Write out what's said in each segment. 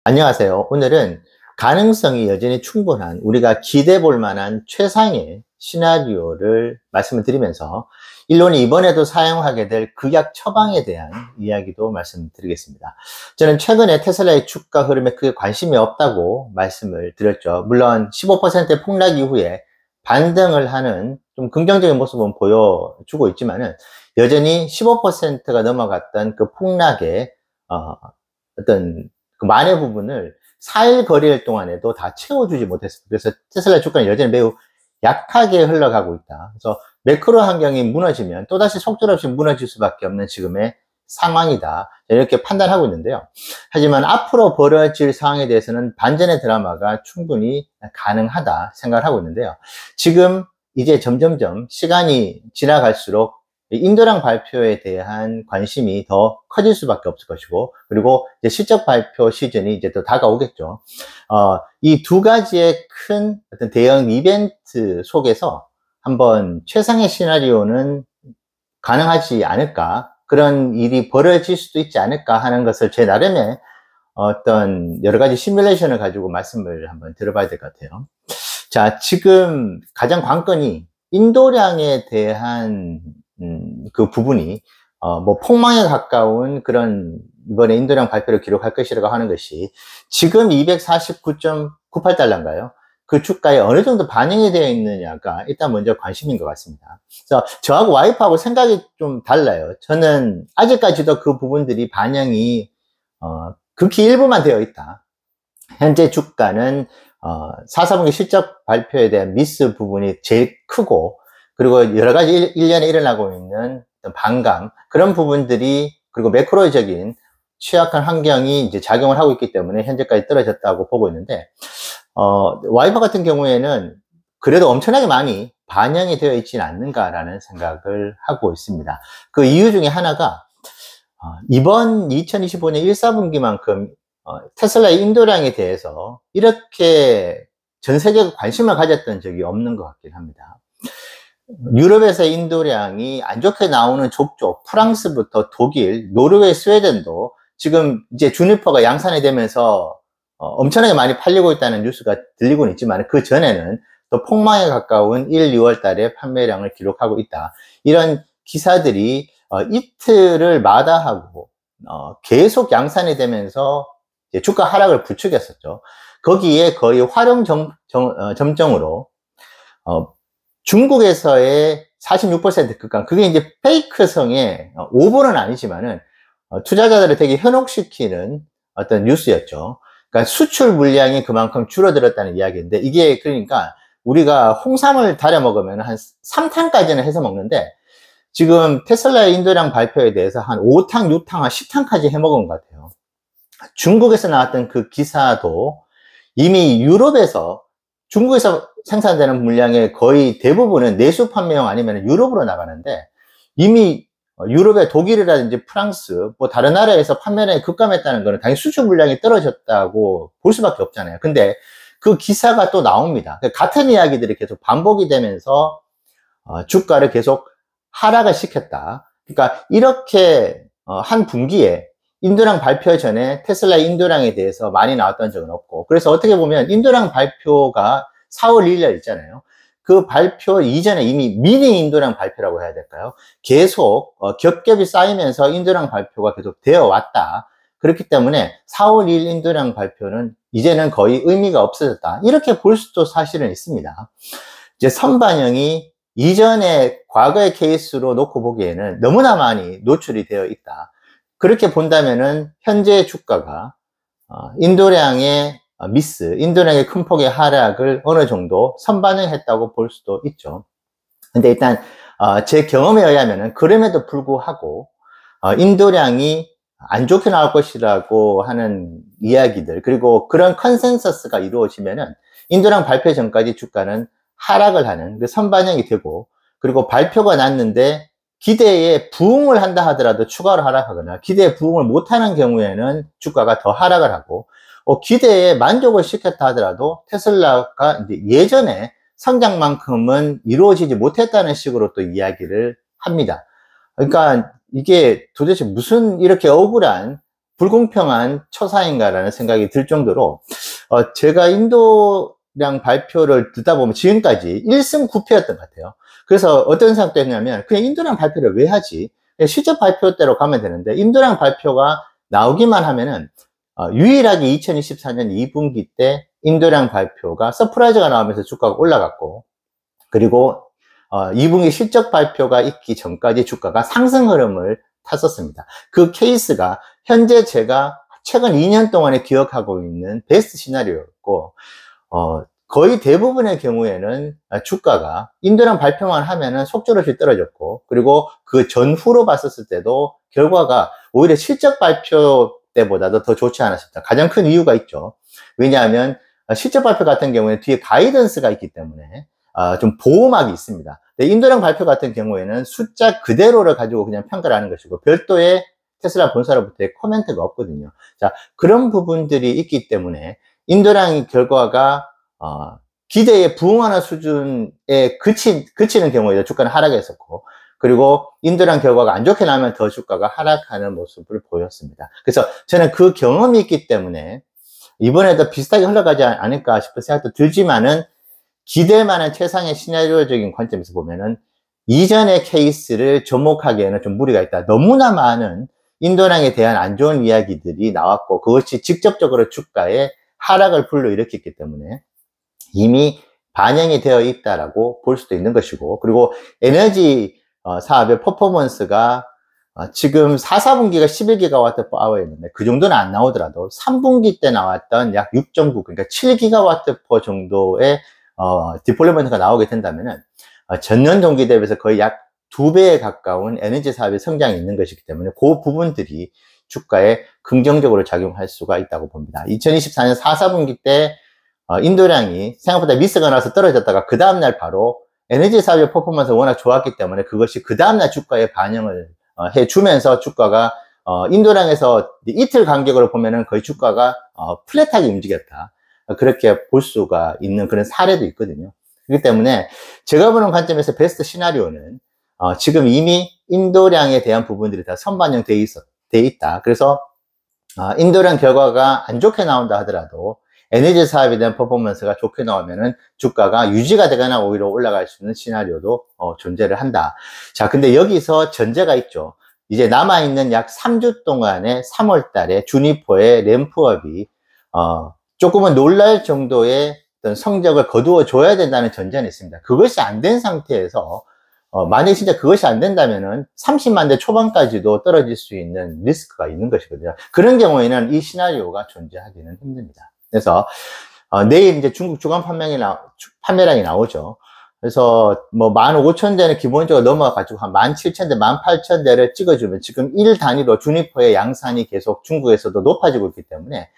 안녕하세요. 오늘은 가능성이 여전히 충분한 우리가 기대해 볼 만한 최상의 시나리오를 말씀을 드리면서 일론이 이번에도 사용하게 될 극약 처방에 대한 이야기도 말씀드리겠습니다. 저는 최근에 테슬라의 주가 흐름에 크게 관심이 없다고 말씀을 드렸죠. 물론 15%의 폭락 이후에 반등을 하는 좀 긍정적인 모습은 보여주고 있지만은 여전히 15%가 넘어갔던 그 폭락의 어떤 그 만의 부분을 4일 거래일 동안에도 다 채워주지 못했습니다. 그래서 테슬라 주가는 여전히 매우 약하게 흘러가고 있다. 그래서 매크로 환경이 무너지면 또다시 속절없이 무너질 수밖에 없는 지금의 상황이다. 이렇게 판단하고 있는데요. 하지만 앞으로 벌어질 상황에 대해서는 반전의 드라마가 충분히 가능하다 생각을 하고 있는데요. 지금 이제 점점점 시간이 지나갈수록 인도랑 발표에 대한 관심이 더 커질 수밖에 없을 것이고, 그리고 이제 실적 발표 시즌이 이제 또 다가오겠죠. 이 두 가지의 큰 어떤 대형 이벤트 속에서 한번 최상의 시나리오는 가능하지 않을까, 그런 일이 벌어질 수도 있지 않을까 하는 것을 제 나름의 어떤 여러 가지 시뮬레이션을 가지고 말씀을 한번 들어봐야 될 것 같아요. 자, 지금 가장 관건이 인도량에 대한 그 부분이 뭐 폭망에 가까운 그런 이번에 인도량 발표를 기록할 것이라고 하는 것이 지금 249.98달러인가요? 그 주가에 어느 정도 반영이 되어 있느냐가 일단 먼저 관심인 것 같습니다. 그래서 저하고 와이프하고 생각이 좀 달라요. 저는 아직까지도 그 부분들이 반영이 극히 일부만 되어 있다. 현재 주가는 4사분기 실적 발표에 대한 미스 부분이 제일 크고, 그리고 여러 가지 1년에 일어나고 있는 반감, 그런 부분들이, 그리고 매크로적인 취약한 환경이 이제 작용을 하고 있기 때문에 현재까지 떨어졌다고 보고 있는데, 와이파 같은 경우에는 그래도 엄청나게 많이 반영이 되어 있지는 않는가라는 생각을 하고 있습니다. 그 이유 중에 하나가, 이번 2025년 1사분기만큼 테슬라의 인도량에 대해서 이렇게 전 세계가 관심을 가졌던 적이 없는 것 같긴 합니다. 유럽에서의 인도량이 안 좋게 나오는 족족, 프랑스부터 독일, 노르웨이, 스웨덴도 지금 이제 주니퍼가 양산이 되면서 엄청나게 많이 팔리고 있다는 뉴스가 들리고는 있지만, 그 전에는 또 폭망에 가까운 1, 2월 달에 판매량을 기록하고 있다. 이런 기사들이 이틀을 마다하고 계속 양산이 되면서 주가 하락을 부추겼었죠. 거기에 거의 활용 점정으로 중국에서의 46% 급강, 그게 이제 페이크성의 오버는 아니지만은 투자자들을 되게 현혹시키는 어떤 뉴스였죠. 그러니까 수출 물량이 그만큼 줄어들었다는 이야기인데, 이게 그러니까 우리가 홍삼을 달여 먹으면 한 3탕까지는 해서 먹는데, 지금 테슬라의 인도량 발표에 대해서 한 5탕, 6탕, 한 10탕까지 해 먹은 것 같아요. 중국에서 나왔던 그 기사도 이미 유럽에서, 중국에서 생산되는 물량의 거의 대부분은 내수 판매용 아니면 유럽으로 나가는데, 이미 유럽의 독일이라든지 프랑스, 뭐 다른 나라에서 판매량이 급감했다는 거는 당연히 수출 물량이 떨어졌다고 볼 수밖에 없잖아요. 근데 그 기사가 또 나옵니다. 같은 이야기들이 계속 반복이 되면서 주가를 계속 하락을 시켰다. 그러니까 이렇게 한 분기에 인도량 발표 전에 테슬라의 인도량에 대해서 많이 나왔던 적은 없고, 그래서 어떻게 보면 인도량 발표가 4월 1일 날 있잖아요. 그 발표 이전에 이미 미니 인도량 발표라고 해야 될까요? 계속 겹겹이 쌓이면서 인도량 발표가 계속 되어 왔다. 그렇기 때문에 4월 2일 인도량 발표는 이제는 거의 의미가 없어졌다. 이렇게 볼 수도 사실은 있습니다. 이제 선반영이 이전의 과거의 케이스로 놓고 보기에는 너무나 많이 노출이 되어 있다. 그렇게 본다면은 현재 주가가 인도량의 미스, 인도량의 큰 폭의 하락을 어느 정도 선반영했다고 볼 수도 있죠. 근데 일단 제 경험에 의하면은 그럼에도 불구하고 인도량이 안 좋게 나올 것이라고 하는 이야기들, 그리고 그런 컨센서스가 이루어지면은 인도량 발표 전까지 주가는 하락을 하는 그 선반영이 되고, 그리고 발표가 났는데 기대에 부응을 한다 하더라도 추가로 하락하거나, 기대에 부응을 못하는 경우에는 주가가 더 하락을 하고, 기대에 만족을 시켰다 하더라도 테슬라가 이제 예전에 성장만큼은 이루어지지 못했다는 식으로 또 이야기를 합니다. 그러니까 이게 도대체 무슨 이렇게 억울한 불공평한 처사인가라는 생각이 들 정도로, 제가 인도량 발표를 듣다 보면 지금까지 1승 9패였던 것 같아요. 그래서 어떤 생각도 했냐면, 그냥 인도량 발표를 왜 하지? 실제 발표대로 가면 되는데, 인도량 발표가 나오기만 하면은, 유일하게 2024년 2분기 때 인도량 발표가 서프라이즈가 나오면서 주가가 올라갔고, 그리고 2분기 실적 발표가 있기 전까지 주가가 상승 흐름을 탔었습니다. 그 케이스가 현재 제가 최근 2년 동안에 기억하고 있는 베스트 시나리오였고, 거의 대부분의 경우에는 주가가 인도량 발표만 하면은 속절없이 떨어졌고, 그리고 그 전후로 봤었을 때도 결과가 오히려 실적 발표 때보다도 더 좋지 않았습니다. 가장 큰 이유가 있죠. 왜냐하면 실적 발표 같은 경우에 뒤에 가이던스가 있기 때문에 좀 보호막이 있습니다. 인도량 발표 같은 경우에는 숫자 그대로를 가지고 그냥 평가를 하는 것이고, 별도의 테슬라 본사로부터의 코멘트가 없거든요. 자, 그런 부분들이 있기 때문에 인도량 결과가 기대에 부응하는 수준에 그치는 경우에 주가는 하락했었고, 그리고 인도량 결과가 안 좋게 나면 더 주가가 하락하는 모습을 보였습니다. 그래서 저는 그 경험이 있기 때문에 이번에도 비슷하게 흘러가지 않을까 싶은 생각도 들지만은, 기대만한 최상의 시나리오적인 관점에서 보면은 이전의 케이스를 접목하기에는 좀 무리가 있다. 너무나 많은 인도량에 대한 안 좋은 이야기들이 나왔고, 그것이 직접적으로 주가에 하락을 불러일으켰기 때문에 이미 반영이 되어 있다라고 볼 수도 있는 것이고, 그리고 에너지 사업의 퍼포먼스가 지금 4, 4분기가 11GWh였는데 그 정도는 안 나오더라도 3분기 때 나왔던 약 6.9, 그러니까 7GW 정도의 디플로이먼트가 나오게 된다면은 전년 동기 대비해서 거의 약 2배에 가까운 에너지 사업의 성장이 있는 것이기 때문에 그 부분들이 주가에 긍정적으로 작용할 수가 있다고 봅니다. 2024년 4, 4분기 때 인도량이 생각보다 미스가 나서 떨어졌다가 그 다음날 바로 에너지 사업의 퍼포먼스가 워낙 좋았기 때문에 그것이 그 다음날 주가에 반영을 해주면서 주가가 인도량에서 이틀 간격으로 보면은 거의 주가가 플랫하게 움직였다. 그렇게 볼 수가 있는 그런 사례도 있거든요. 그렇기 때문에 제가 보는 관점에서 베스트 시나리오는 지금 이미 인도량에 대한 부분들이 다 선반영되어 있다. 그래서 인도량 결과가 안 좋게 나온다 하더라도 에너지 사업에 대한 퍼포먼스가 좋게 나오면은 주가가 유지가 되거나 오히려 올라갈 수 있는 시나리오도 존재를 한다. 자, 근데 여기서 전제가 있죠. 이제 남아있는 약 3주 동안의 3월 달에 주니퍼의 램프업이 조금은 놀랄 정도의 어떤 성적을 거두어 줘야 된다는 전제는 있습니다. 그것이 안 된 상태에서 만약에 진짜 그것이 안 된다면은 30만 대 초반까지도 떨어질 수 있는 리스크가 있는 것이거든요. 그런 경우에는 이 시나리오가 존재하기는 힘듭니다. 그래서 내일 이제 중국 주간 판매량이 나오죠. 그래서 뭐 15,000대는 기본적으로 넘어가지고 한 17,000대, 18,000대를 찍어주면 지금 1 단위로 주니퍼의 양산이 계속 중국에서도 높아지고 있기 때문에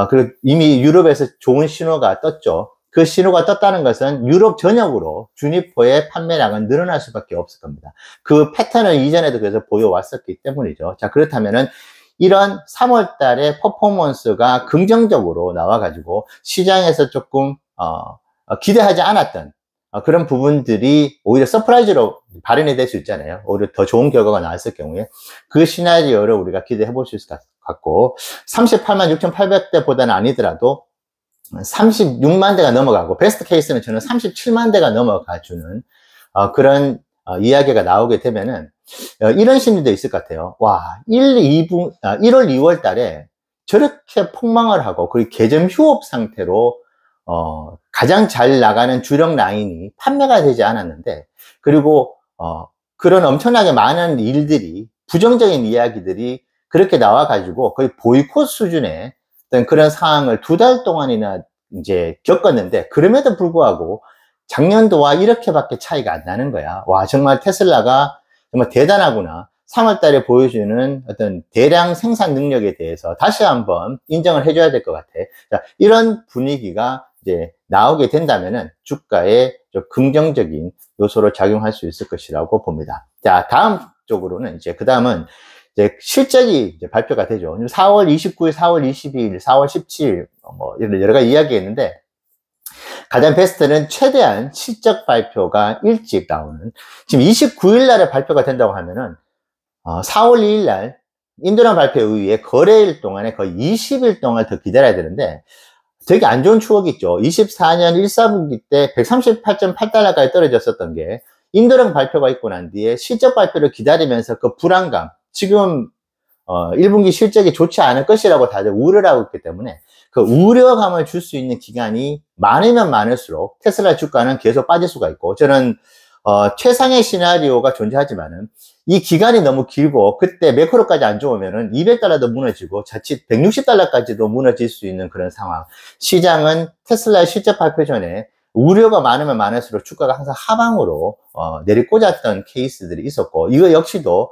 그리고 이미 유럽에서 좋은 신호가 떴죠. 그 신호가 떴다는 것은 유럽 전역으로 주니퍼의 판매량은 늘어날 수밖에 없을 겁니다. 그 패턴을 이전에도 그래서 보여왔었기 때문이죠. 자, 그렇다면은 이런 3월 달에 퍼포먼스가 긍정적으로 나와가지고 시장에서 조금 기대하지 않았던 그런 부분들이 오히려 서프라이즈로 발현이 될 수 있잖아요. 오히려 더 좋은 결과가 나왔을 경우에 그 시나리오를 우리가 기대해 볼 수 있을 것 같고, 38만 6,800대 보다는 아니더라도 36만 대가 넘어가고, 베스트 케이스는 저는 37만 대가 넘어가주는 그런 이야기가 나오게 되면은 이런 심리도 있을 것 같아요. 와, 1월, 2월 달에 저렇게 폭망을 하고, 그리고 개점 휴업 상태로 가장 잘 나가는 주력 라인이 판매가 되지 않았는데, 그리고 그런 엄청나게 많은 일들이, 부정적인 이야기들이 그렇게 나와가지고 거의 보이콧 수준의 어떤 그런 상황을 2달 동안이나 이제 겪었는데, 그럼에도 불구하고 작년도와 이렇게밖에 차이가 안 나는 거야. 와, 정말 테슬라가 정말 대단하구나. 3월 달에 보여주는 어떤 대량 생산 능력에 대해서 다시 한번 인정을 해줘야 될 것 같아. 자, 이런 분위기가 이제 나오게 된다면은 주가에 좀 긍정적인 요소로 작용할 수 있을 것이라고 봅니다. 자, 다음 쪽으로는 이제 그 다음은 이제 실적이 이제 발표가 되죠. 4월 29일, 4월 22일, 4월 17일 뭐 여러 가지 이야기했는데, 가장 베스트는 최대한 실적 발표가 일찍 나오는, 지금 29일 날에 발표가 된다고 하면은 4월 2일 날 인도량 발표 이후에 거래일 동안에 거의 20일 동안 더 기다려야 되는데 되게 안 좋은 추억이 있죠. 24년 1사분기 때 138.8달러까지 떨어졌었던 게 인도량 발표가 있고 난 뒤에 실적 발표를 기다리면서 그 불안감, 지금 1분기 실적이 좋지 않을 것이라고 다들 우려를 하고 있기 때문에 그 우려감을 줄 수 있는 기간이 많으면 많을수록 테슬라 주가는 계속 빠질 수가 있고, 저는 최상의 시나리오가 존재하지만은 이 기간이 너무 길고 그때 매크로까지 안 좋으면은 200달러도 무너지고 자칫 160달러까지도 무너질 수 있는 그런 상황. 시장은 테슬라의 실적 발표 전에 우려가 많으면 많을수록 주가가 항상 하방으로 내리꽂았던 케이스들이 있었고, 이거 역시도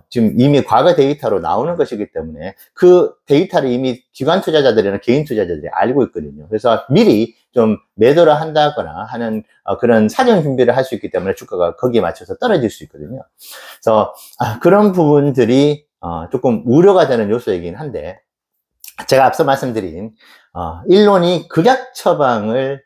지금 이미 과거 데이터로 나오는 것이기 때문에 그 데이터를 이미 기관 투자자들이나 개인 투자자들이 알고 있거든요. 그래서 미리 좀 매도를 한다거나 하는 그런 사전 준비를 할 수 있기 때문에 주가가 거기에 맞춰서 떨어질 수 있거든요. 그래서 그런 부분들이 조금 우려가 되는 요소이긴 한데, 제가 앞서 말씀드린 일론이 극약 처방을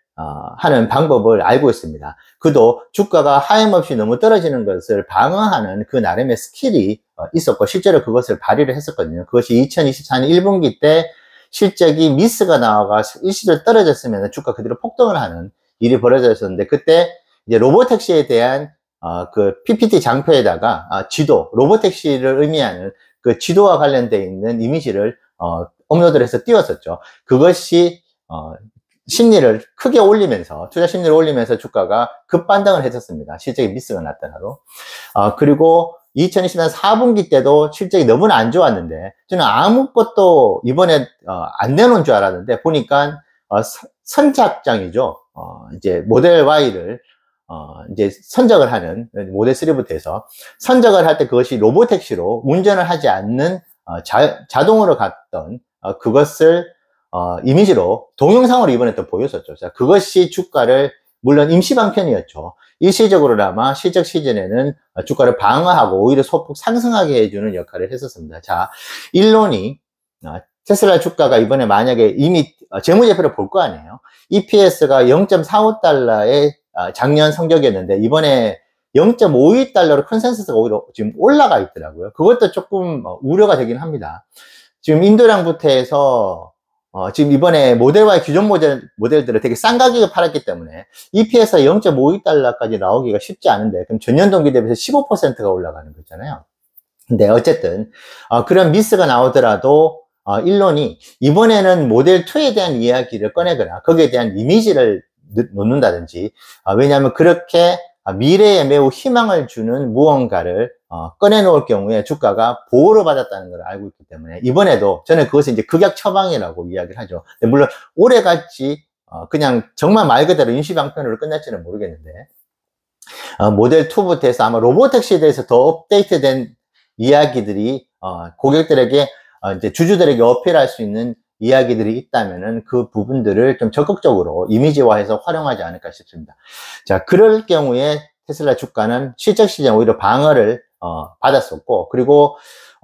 하는 방법을 알고 있습니다. 그도 주가가 하염없이 너무 떨어지는 것을 방어하는 그 나름의 스킬이 있었고 실제로 그것을 발휘를 했었거든요. 그것이 2024년 1분기 때 실적이 미스가 나와가 일시적으로 떨어졌으면 주가 그대로 폭등을 하는 일이 벌어졌었는데, 그때 이제 로보택시에 대한 그 PPT 장표에다가 지도, 로보택시를 의미하는 그 지도와 관련되어 있는 이미지를 업로드를 해서 띄웠었죠. 그것이 심리를 크게 올리면서, 투자 심리를 올리면서 주가가 급반등을 했었습니다. 실적이 미스가 났더라도. 그리고 2024년 4분기 때도 실적이 너무나 안 좋았는데, 저는 아무것도 이번에 안 내놓은 줄 알았는데, 보니까 선착장이죠. 이제 모델 Y를 이제 선적을 하는, 모델 3부터 해서 선적을 할 때 그것이 로보택시로 운전을 하지 않는 자동으로 갔던 그것을 이미지로 동영상으로 이번에 또 보였었죠. 자, 그것이 주가를, 물론 임시방편이었죠. 일시적으로나마 실적 시즌에는 주가를 방어하고 오히려 소폭 상승하게 해주는 역할을 했었습니다. 자, 일론이 테슬라 주가가 이번에 만약에 이미 재무제표를 볼 거 아니에요. EPS가 0.45달러의 작년 성적이었는데 이번에 0.52달러로 컨센서스가 오히려 지금 올라가 있더라고요. 그것도 조금 우려가 되긴 합니다. 지금 인도량부터 해서 지금 이번에 모델 Y 기존 모델들을 되게 싼 가격에 팔았기 때문에 EPS가 0.52달러까지 나오기가 쉽지 않은데, 그럼 전년 동기 대비해서 15%가 올라가는 거잖아요. 근데 어쨌든 그런 미스가 나오더라도 일론이 이번에는 모델 2에 대한 이야기를 꺼내거나 거기에 대한 이미지를 놓는다든지, 왜냐하면 그렇게 미래에 매우 희망을 주는 무언가를 꺼내놓을 경우에 주가가 보호를 받았다는 걸 알고 있기 때문에 이번에도 저는 그것을 이제 극약 처방이라고 이야기를 하죠. 물론 올해같이 그냥 정말 말 그대로 임시방편으로 끝날지는 모르겠는데, 모델 2부터 해서 아마 로보택시에 대해서 더 업데이트된 이야기들이 고객들에게 이제 주주들에게 어필할 수 있는 이야기들이 있다면은 그 부분들을 좀 적극적으로 이미지화해서 활용하지 않을까 싶습니다. 자, 그럴 경우에 테슬라 주가는 실적 시즌 오히려 방어를 받았었고, 그리고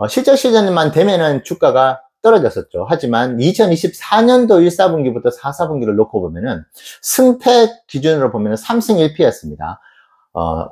실적 시즌만 되면은 주가가 떨어졌었죠. 하지만 2024년도 1사분기부터 4사분기를 놓고 보면은 승패 기준으로 보면은 3승 1패였습니다.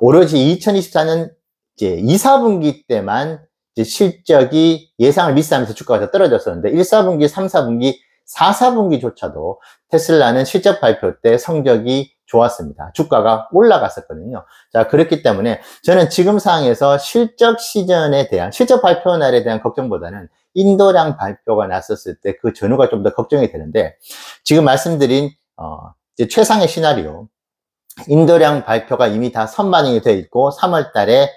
오로지 2024년 이제 2사분기 때만 이제 실적이 예상을 미스하면서 주가가 더 떨어졌었는데 1사분기, 3사분기, 4사분기조차도 테슬라는 실적 발표 때 성적이 좋았습니다. 주가가 올라갔었거든요. 자, 그렇기 때문에 저는 지금 상황에서 실적 시즌에 대한, 실적 발표 날에 대한 걱정보다는 인도량 발표가 났었을 때 그 전후가 좀 더 걱정이 되는데, 지금 말씀드린 이제 최상의 시나리오, 인도량 발표가 이미 다 선반영이 되어 있고 3월 달에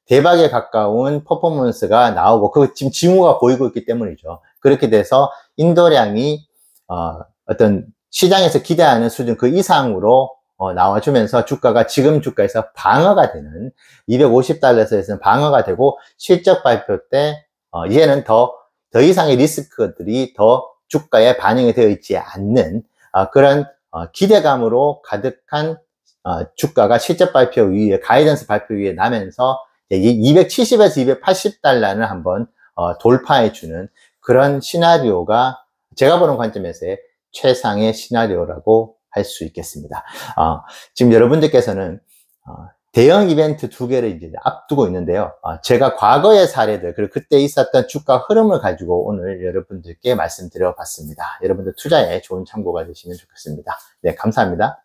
대박에 가까운 퍼포먼스가 나오고 그 지금 징후가 보이고 있기 때문이죠. 그렇게 돼서 인도량이 어떤 시장에서 기대하는 수준 그 이상으로 나와주면서 주가가 지금 주가에서 방어가 되는 250달러에서는 방어가 되고, 실적 발표 때 이제는 더 이상의 리스크들이 더 주가에 반영이 되어 있지 않는 그런 기대감으로 가득한 주가가 실적 발표 위에, 가이던스 발표 위에 나면서 270에서 280달러를 한번 돌파해주는 그런 시나리오가 제가 보는 관점에서의 최상의 시나리오라고 할 수 있겠습니다. 지금 여러분들께서는 대형 이벤트 2개를 이제 앞두고 있는데요. 제가 과거의 사례들, 그리고 그때 있었던 주가 흐름을 가지고 오늘 여러분들께 말씀드려 봤습니다. 여러분들 투자에 좋은 참고가 되시면 좋겠습니다. 네, 감사합니다.